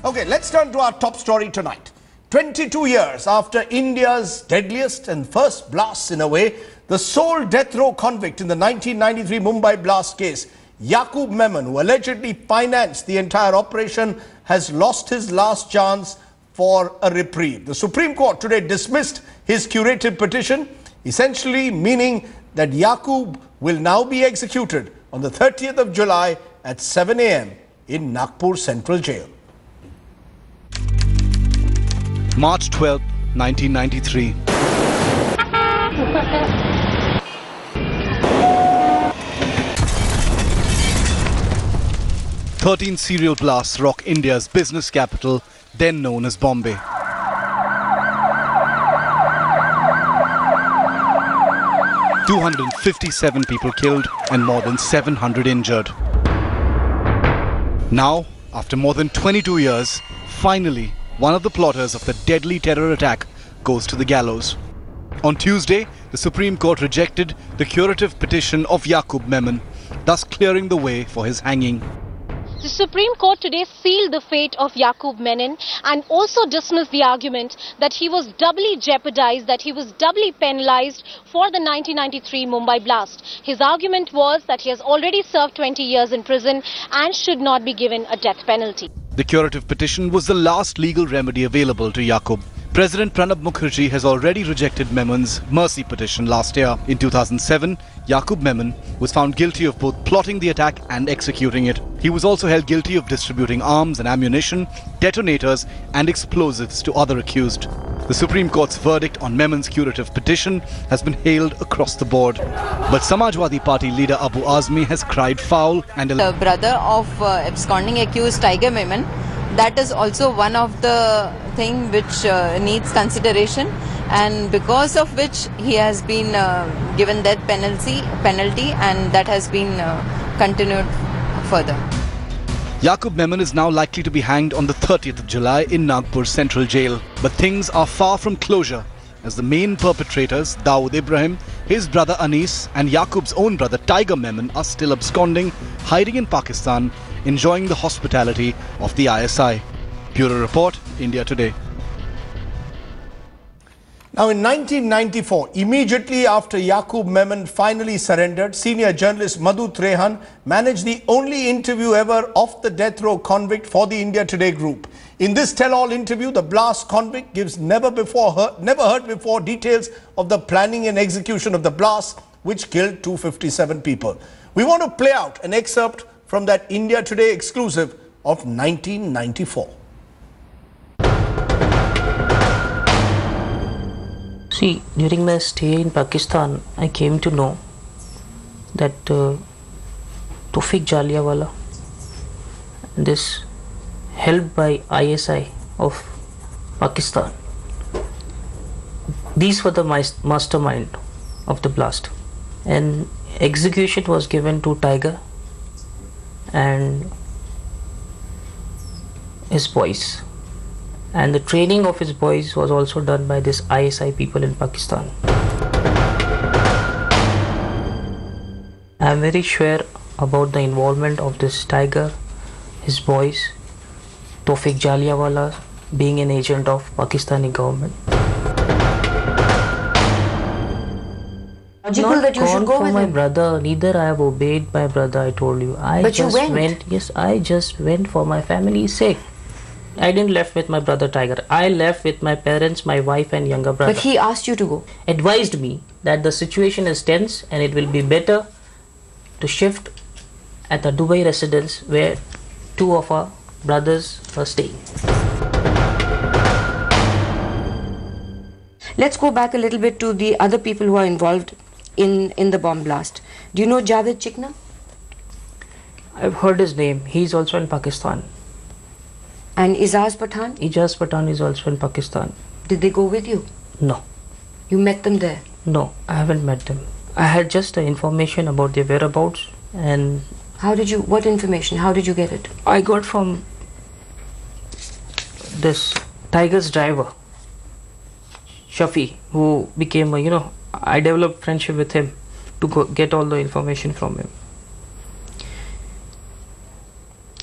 Okay, let's turn to our top story tonight. 22 years after India's deadliest and first blasts in a way, the sole death row convict in the 1993 Mumbai blast case, Yaqub Memon, who allegedly financed the entire operation, has lost his last chance for a reprieve. The Supreme Court today dismissed his curative petition, essentially meaning that Yaqub will now be executed on the 30th of July at 7 a.m. in Nagpur Central Jail. March 12, 1993. Thirteen serial blasts rock India's business capital, then known as Bombay. "257 people killed and more than 700 injured. Now, after more than 22 years, finally, one of the plotters of the deadly terror attack goes to the gallows. On Tuesday, the Supreme Court rejected the curative petition of Yaqub Memon, thus clearing the way for his hanging. The Supreme Court today sealed the fate of Yaqub Memon and also dismissed the argument that he was doubly jeopardized, that he was doubly penalized for the 1993 Mumbai blast. His argument was that he has already served 20 years in prison and should not be given a death penalty. The curative petition was the last legal remedy available to Yaqub. President Pranab Mukherjee has already rejected Memon's mercy petition last year. In 2007, Yaqub Memon was found guilty of both plotting the attack and executing it. He was also held guilty of distributing arms and ammunition, detonators and explosives to other accused. The Supreme Court's verdict on Memon's curative petition has been hailed across the board. But Samajwadi Party leader Abu Azmi has cried foul and... The brother of absconding accused Tiger Memon, that is also one of the things which needs consideration, and because of which he has been given death penalty and that has been continued further. Yaqub Memon is now likely to be hanged on the 30th of July in Nagpur Central Jail. But things are far from closure, as the main perpetrators, Dawood Ibrahim, his brother Anis and Yaqub's own brother Tiger Memon are still absconding, hiding in Pakistan, enjoying the hospitality of the ISI. Bureau Report, India Today. Now, in 1994, immediately after Yaqub Memon finally surrendered, senior journalist Madhu Trehan managed the only interview ever of the death row convict for the India Today group. In this tell-all interview, the blast convict gives never heard before details of the planning and execution of the blast, which killed 257 people. We want to play out an excerpt from that India Today exclusive of 1994. See, during my stay in Pakistan, I came to know that Tawfiq Jaliawala, this helped by ISI of Pakistan, these were the mastermind of the blast, and execution was given to Tiger and his boys, and the training of his boys was also done by this ISI people in Pakistan. I am very sure about the involvement of this Tiger, his boys, Tawfiq Jaliawala being an agent of Pakistani government. Logical that you should go with my him. brother, neither I have obeyed my brother, I told you. But you went. Yes, I just went for my family's sake. I didn't left with my brother Tiger. I left with my parents, my wife and younger brother. But he asked you to go. Advised me that the situation is tense and it will be better to shift at the Dubai residence where two of our brothers were staying. Let's go back a little bit to the other people who are involved in the bomb blast. Do you know Javed Chikna? I've heard his name. He's also in Pakistan. And Ijaz Pathan? Ijaz Pathan is also in Pakistan. Did they go with you? No. You met them there? No, I haven't met them. I had just the information about their whereabouts. And what information? How did you get it? I got from this Tiger's driver, Shafi, who became I developed friendship with him to get all the information from him.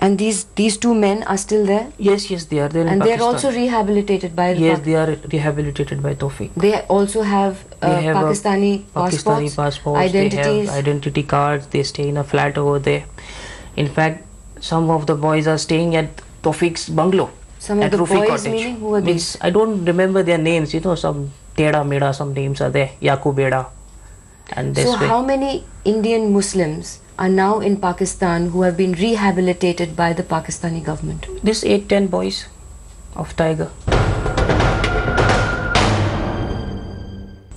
And these two men are still there? Yes, they are there in and Pakistan. They are also rehabilitated by the Yes, they are rehabilitated by Tawfiq. They also have, Pakistani passports, identities. They have identity cards. They stay in a flat over there. In fact, some of the boys are staying at Tawfiq's bungalow. Some of the Rufi boys, Cottage. meaning who are these? I don't remember their names. Some Teda Meda, some names are there. Yaqub Beda. And this so way. How many Indian Muslims are now in Pakistan who have been rehabilitated by the Pakistani government? This 8-10 boys of Tiger.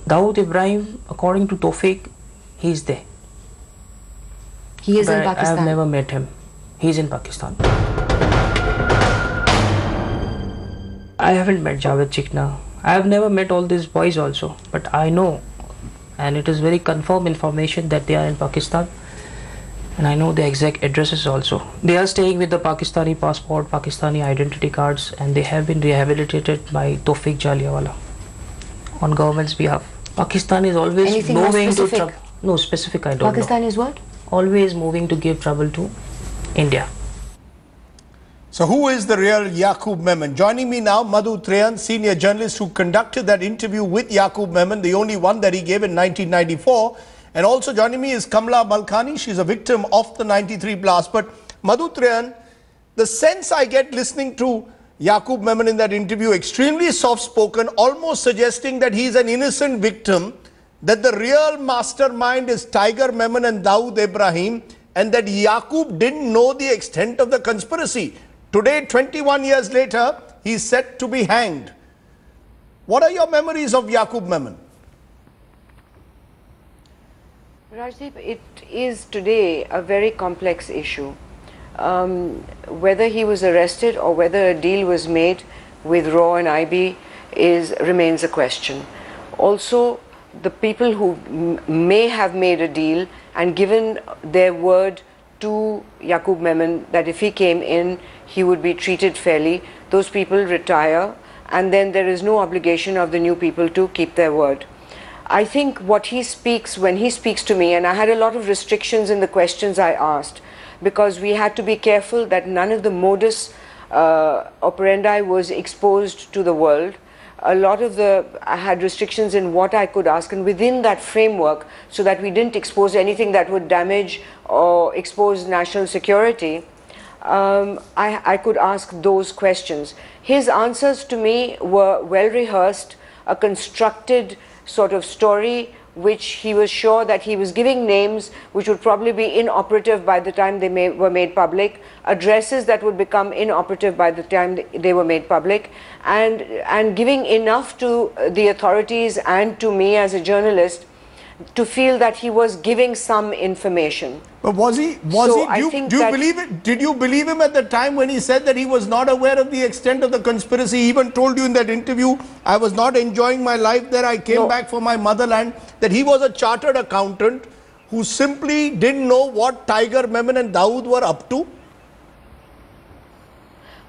Dawood Ibrahim, according to Tawfiq, he's there. He is in Pakistan? I have never met him. He's in Pakistan. I haven't met Javed Chikna. I have never met all these boys also. But I know, and it is very confirmed information that they are in Pakistan. And I know the exact addresses also. They are staying with the Pakistani passport, Pakistani identity cards, and they have been rehabilitated by Tawfiq Jaliawala on government's behalf. Pakistan is always Anything moving more to specific? trouble. No, specific I don't Pakistan know. is what? Always moving to give trouble to India. So who is the real Yaqub Memon? Joining me now, Madhu Trehan, senior journalist who conducted that interview with Yaqub Memon, the only one that he gave in 1994. And also joining me is Kamla Malkani. She's a victim of the 93 blast. But Madhu Trehan, the sense I get listening to Yaqub Memon in that interview, extremely soft-spoken, almost suggesting that he's an innocent victim, that the real mastermind is Tiger Memon and Dawood Ibrahim, and that Yaqub didn't know the extent of the conspiracy. Today, 21 years later, he's set to be hanged. What are your memories of Yaqub Memon? Rajdeep, it is today a very complex issue. Whether he was arrested or whether a deal was made with RAW and IB remains a question. Also, the people who may have made a deal and given their word to Yaqub Memon that if he came in, he would be treated fairly, those people retire, and then there is no obligation of the new people to keep their word. I think what he speaks, when he speaks to me, and I had a lot of restrictions in the questions I asked, because we had to be careful that none of the modus operandi was exposed to the world. I had restrictions in what I could ask, and within that framework, so that we didn't expose anything that would damage or expose national security, I could ask those questions. His answers to me were well rehearsed, a constructed sort of story, which he was sure that he was giving names which would probably be inoperative by the time they were made public, addresses that would become inoperative by the time they were made public, and giving enough to the authorities and to me as a journalist to feel that he was giving some information. But did you believe him at the time when he said that he was not aware of the extent of the conspiracy? He even told you in that interview, I was not enjoying my life there, I came back for my motherland, that he was a chartered accountant who simply didn't know what Tiger Memon and Dawood were up to?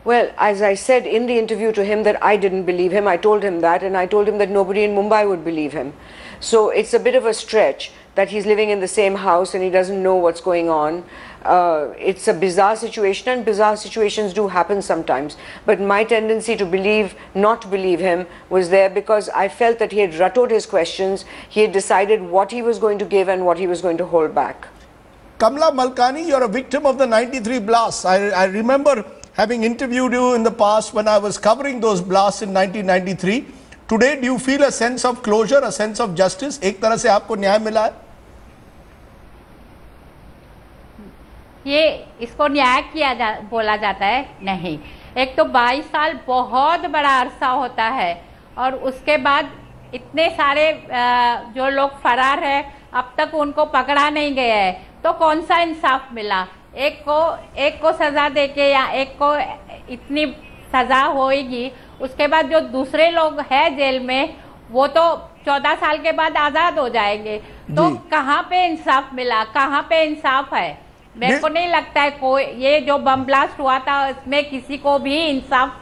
Well, as I said in the interview to him that I didn't believe him, I told him that, and I told him that nobody in Mumbai would believe him. So it's a bit of a stretch that he's living in the same house and he doesn't know what's going on. It's a bizarre situation, and bizarre situations do happen sometimes. But my tendency to not believe him was there because I felt that he had rattled his questions, he had decided what he was going to give and what he was going to hold back. Kamla Malkani, you're a victim of the 93 blasts. I remember having interviewed you in the past when I was covering those blasts in 1993. Today, do you feel a sense of closure, a sense of justice? एक तरह से आपको न्याय मिला है? इसको न्याय बोला जाता है नहीं। एक तो 22 साल बहुत बड़ा अरसा होता है, और उसके बाद इतने सारे जो लोग फरार हैं, अब तक उनको पकड़ा नहीं गया है, तो कौन सा इंसाफ मिला? एक को सजा देके या एक को इतनी सजा होएगी, उसके बाद जो दूसरे लोग हैं जेल में, वो तो 14 साल के बाद आजाद हो जाएंगे। तो कहाँ पे इंसाफ मिला, कहाँ पे इंसाफ है? मेरे को नहीं लगता है कोई, ये जो बम ब्लास्ट हुआ था इसमें किसी को भी इंसाफ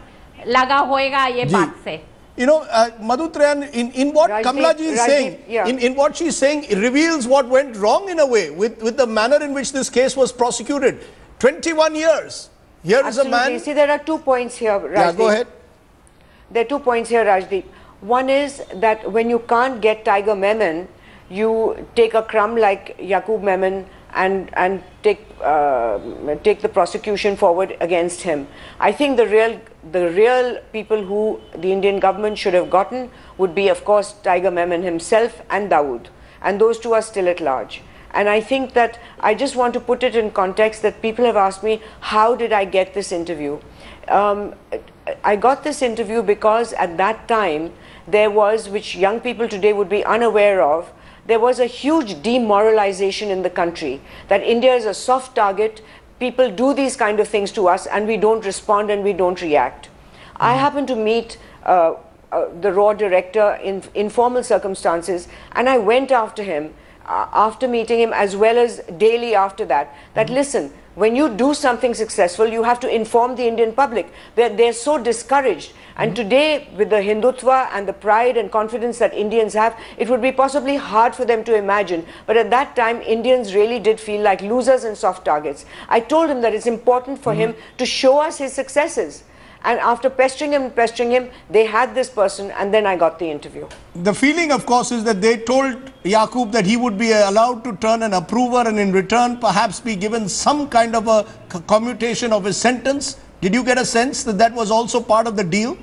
लगा होएगा ये बात से। You know, Madhu Trehan, in what Kamla ji is saying, in what she's saying, it reveals what went wrong in a way with the manner in which this case was prosecuted. 21 years. Here is a man. See, there are 2 points here, Rajdeep. Yeah, go ahead. There are 2 points here, Rajdeep. One is that when you can't get Tiger Memon, you take a crumb like Yaqub Memon and take the prosecution forward against him. I think the real people who the Indian government should have gotten would be, of course, Tiger Memon himself and Dawood, and those two are still at large. And I think that I just want to put it in context that people have asked me, how did I get this interview? I got this interview because at that time there was, which young people today would be unaware of, there was a huge demoralization in the country, that India is a soft target, people do these kind of things to us and we don't respond and we don't react. I happened to meet the RAW director in informal circumstances, and I went after him, after meeting him as well as daily after that, listen, when you do something successful, you have to inform the Indian public. They're so discouraged. And today, with the Hindutva and the pride and confidence that Indians have, it would be possibly hard for them to imagine. But at that time, Indians really did feel like losers and soft targets. I told him that it's important for him to show us his successes. And after pestering him, they had this person, and then I got the interview. The feeling, of course, is that they told Yaqub that he would be allowed to turn an approver and in return perhaps be given some kind of a commutation of his sentence. Did you get a sense that that was also part of the deal?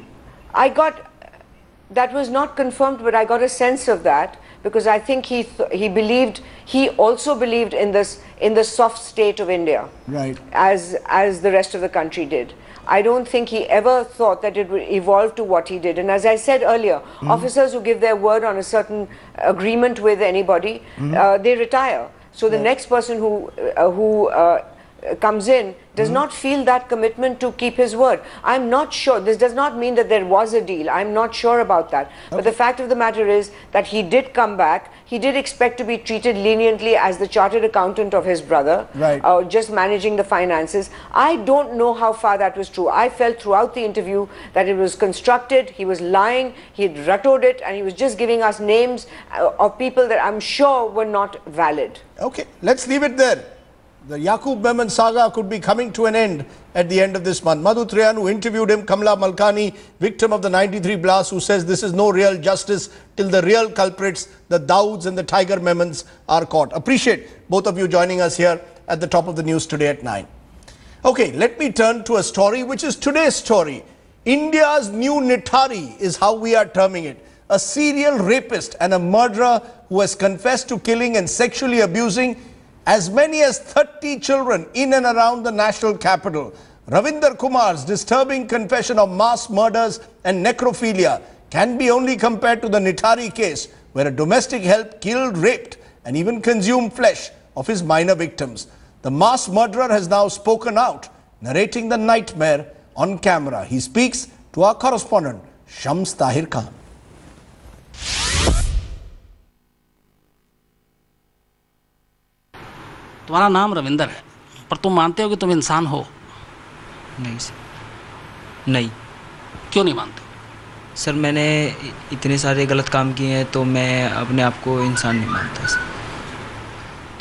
That was not confirmed, but I got a sense of that, because I think he also believed in the soft state of India, right, as the rest of the country did. I don't think he ever thought that it would evolve to what he did. And as I said earlier, officers who give their word on a certain agreement with anybody, they retire. So the next person who comes in does not feel that commitment to keep his word. I'm not sure. This does not mean that there was a deal. I'm not sure about that. Okay. But the fact of the matter is that he did come back. He did expect to be treated leniently as the chartered accountant of his brother, right, just managing the finances. I don't know how far that was true. I felt throughout the interview that it was constructed. He was lying. He had ruttoed it, and he was just giving us names of people that I'm sure were not valid. Okay, let's leave it there. The Yaqub Memon saga could be coming to an end at the end of this month. Madhu Trehan, who interviewed him, Kamla Malkani, victim of the 93 blast, who says this is no real justice till the real culprits, the Daouds and the Tiger Memons, are caught. Appreciate both of you joining us here at the top of the news today at 9. Okay, let me turn to a story which is today's story. India's new Nithari is how we are terming it. A serial rapist and a murderer who has confessed to killing and sexually abusing as many as 30 children in and around the national capital. Ravinder Kumar's disturbing confession of mass murders and necrophilia can be only compared to the Nithari case, where a domestic help killed, raped and even consumed flesh of his minor victims. The mass murderer has now spoken out, narrating the nightmare on camera. He speaks to our correspondent, Shams Tahir Khan. तुम्हारा नाम रविंदर है, पर तुम मानते हो कि तुम इंसान हो? नहीं सर, नहीं। क्यों नहीं मानते? सर मैंने इतने सारे गलत काम किए हैं, तो मैं अपने आप को इंसान नहीं मानता सर।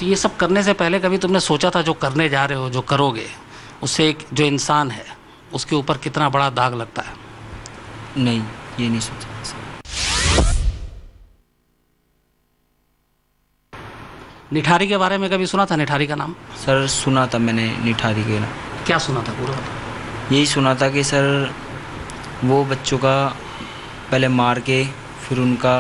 तो ये सब करने से पहले कभी तुमने सोचा था जो करने जा रहे हो, जो करोगे, उससे एक जो इंसान है उसके ऊपर कितना बड़ा दाग लगता है? नहीं, ये नहीं सोचा सर। निठारी के बारे में कभी सुना था? निठारी का नाम? सर सुना था मैंने निठारी के नाम। क्या सुना था पूरा? यही सुना था कि सर वो बच्चों का पहले मार के फिर उनका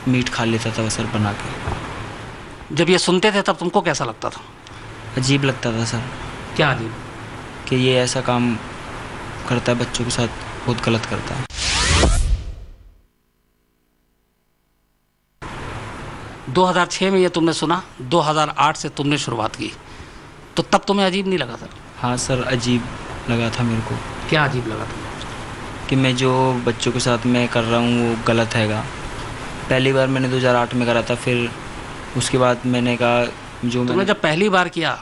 मीट खा लेता था सर बना के। जब ये सुनते थे तब तुमको कैसा लगता था? अजीब लगता था सर। क्या अजीब? कि ये ऐसा काम करता है बच्चों के साथ, बहुत गलत करता है। 2006 में ये तुमने सुना, 2008 से तुमने शुरुआत की, तो तब तुम्हें अजीब नहीं लगा सर? हाँ सर, अजीब लगा था मेरे को। क्या अजीब लगा था? कि मैं जो बच्चों के साथ मैं कर रहा हूँ वो गलत हैगा। पहली बार मैंने 2008 में करा था, फिर उसके बाद मैंने कहा जो तुमने जब पहली बार किया,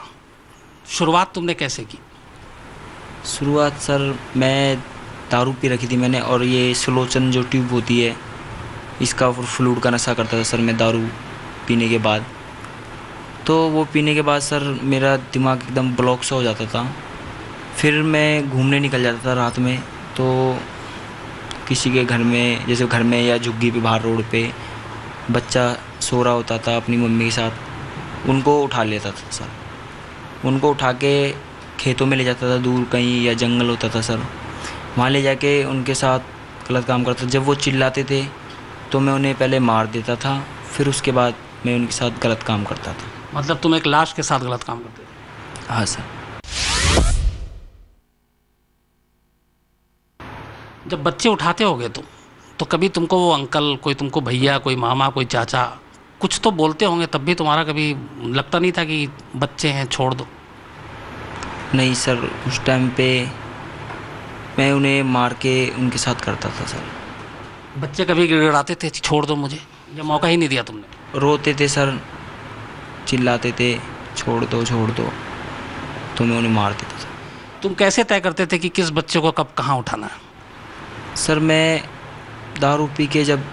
शुरुआत तुमने कैसे की? शुरुआत सर मैं दारू पी रखी थी मैंने, और ये सुलोचन जो ट्यूब होती है इसका फ्लूइड का नशा करता था सर मैं दारू पीने के बाद। तो वो पीने के बाद सर मेरा दिमाग एकदम ब्लॉक सा हो जाता था। फिर मैं घूमने निकल जाता था रात में, तो किसी के घर में, जैसे घर में या झुग्गी पे बाहर रोड पे बच्चा सो रहा होता था अपनी मम्मी के साथ, उनको उठा लेता था सर। उनको उठा के खेतों में ले जाता था, दूर कहीं या जंगल होता था सर, वहाँ ले जाके उनके साथ गलत काम करता। जब वो चिल्लाते थे तो मैं उन्हें पहले मार देता था, फिर उसके बाद मैं उनके साथ गलत काम करता था। मतलब तुम एक लाश के साथ गलत काम करते थे? हाँ सर। जब बच्चे उठाते होगे तुम, तो कभी तुमको वो अंकल, कोई तुमको भैया, कोई मामा, कोई चाचा कुछ तो बोलते होंगे, तब भी तुम्हारा कभी लगता नहीं था कि बच्चे हैं छोड़ दो? नहीं सर, उस टाइम पे मैं उन्हें मार के उनके साथ करता था सर। बच्चे कभी गिड़गिड़ाते थे छोड़ दो मुझे, या मौका ही नहीं दिया तुमने? रोते थे सर, चिल्लाते थे छोड़ दो, तो मैं उन्हें मार देता था। तुम कैसे तय करते थे कि किस बच्चे को कब कहाँ उठाना है? सर मैं दारू पी के जब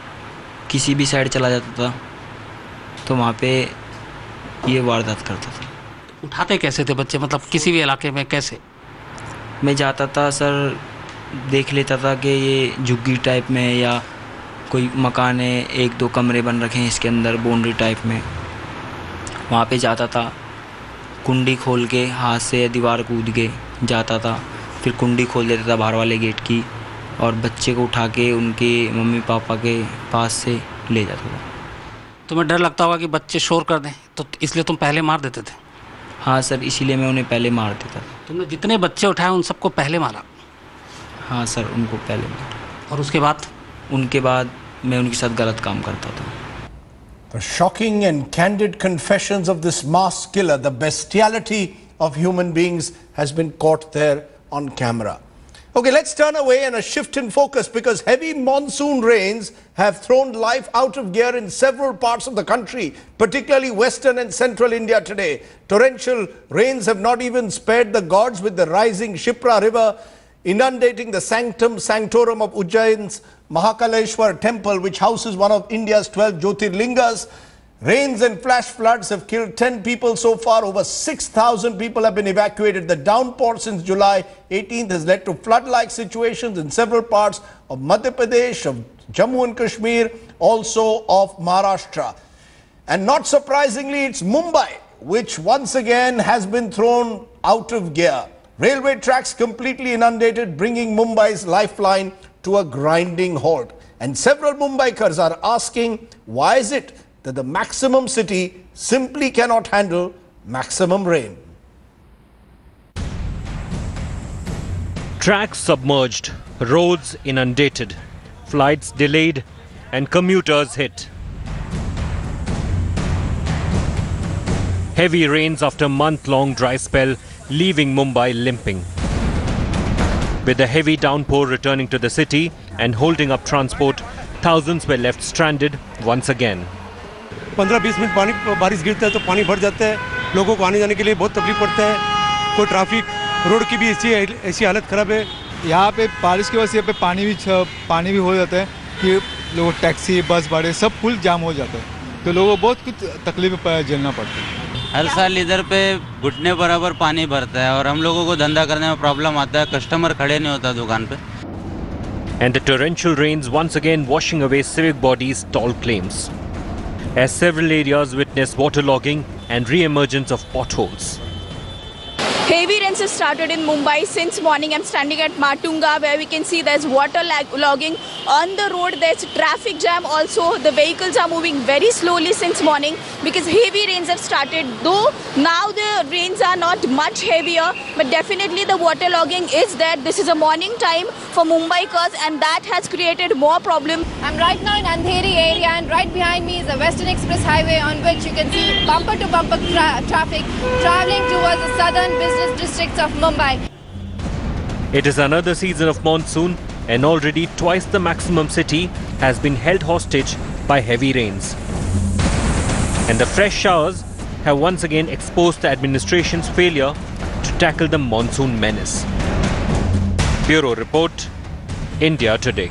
किसी भी साइड चला जाता था तो वहाँ पे ये वारदात करता था। उठाते कैसे थे बच्चे, मतलब किसी भी इलाके में कैसे? मैं जाता था सर, देख लेता था कि ये झुग्गी टाइप में है या कोई मकान है, 1-2 कमरे बन रखे हैं इसके अंदर बाउंड्री टाइप में, वहाँ पे जाता था, कुंडी खोल के हाथ से दीवार कूद के जाता था, फिर कुंडी खोल देता था बाहर वाले गेट की और बच्चे को उठा के उनके मम्मी पापा के पास से ले जाता था। तुम्हें डर लगता होगा कि बच्चे शोर कर दें, तो इसलिए तुम पहले मार देते थे? हाँ सर, इसीलिए मैं उन्हें पहले मार देता था। तुमने जितने बच्चे उठाए उन सबको पहले मारा? हाँ सर, उनको पहले मारा। और उसके बाद? उनके बाद मैं उनके साथ गलत काम करता था। The shocking and candid confessions of this mass killer, the bestiality of human beings has been caught there on camera. Okay, let's turn away and a shift in focus because heavy monsoon rains have thrown life out of gear in several parts of the country, particularly western and central India today. Torrential rains have not even spared the gods, with the rising Shipra river inundating the sanctum sanctorum of Ujjain's Mahakaleshwar temple, which houses one of India's 12 Jyotirlingas. Rains and flash floods have killed 10 people so far. Over 6,000 people have been evacuated. The downpour since July 18th has led to flood-like situations in several parts of Madhya Pradesh, of Jammu and Kashmir, also of Maharashtra. And not surprisingly, it's Mumbai, which once again has been thrown out of gear. Railway tracks completely inundated, bringing Mumbai's lifeline to a grinding halt. And several Mumbaikars are asking, why is it that the maximum city simply cannot handle maximum rain? Tracks submerged, roads inundated, flights delayed and commuters hit. Heavy rains after month-long dry spell, leaving Mumbai limping. With the heavy downpour returning to the city and holding up transport, thousands were left stranded once again. 15-20 minute पानी बारिश गिरता है तो पानी भर जाता है, लोगों को आने जाने के लिए बहुत तकलीफ पड़ता है। कोई ट्रैफिक, रोड की भी ऐसी हालत ख़राब है। यहाँ पे बारिश की वजह से यहाँ पे पानी भी हो जाता है कि लोग टैक्सी, बस, भाड़े सब फुल जाम हो जाता है, तो लोगों को बहुत कुछ तकलीफ झेलना पड़ता है। हर साल इधर पे घुटने बराबर पानी भरता है और हम लोगों को धंधा करने में प्रॉब्लम आता है, कस्टमर खड़े नहीं होता दुकान पे। And the torrential rains once again washing away civic bodies' tall claims, as several areas witness waterlogging and re-emergence of potholes. Heavy rains have started in Mumbai since morning. I'm standing at Matunga, where we can see there's water logging on the road. There's traffic jam also. The vehicles are moving very slowly since morning because heavy rains have started. Though now the rains are not much heavier, but definitely the water logging is there. This is a morning time for Mumbaikars, and that has created more problem. I'm right now in Andheri area, and right behind me is the Western Express Highway, on which you can see bumper-to-bumper traffic traveling towards the southern business districts of Mumbai. It is another season of monsoon, and already twice the maximum city has been held hostage by heavy rains. And the fresh showers have once again exposed the administration's failure to tackle the monsoon menace. Bureau Report, India Today.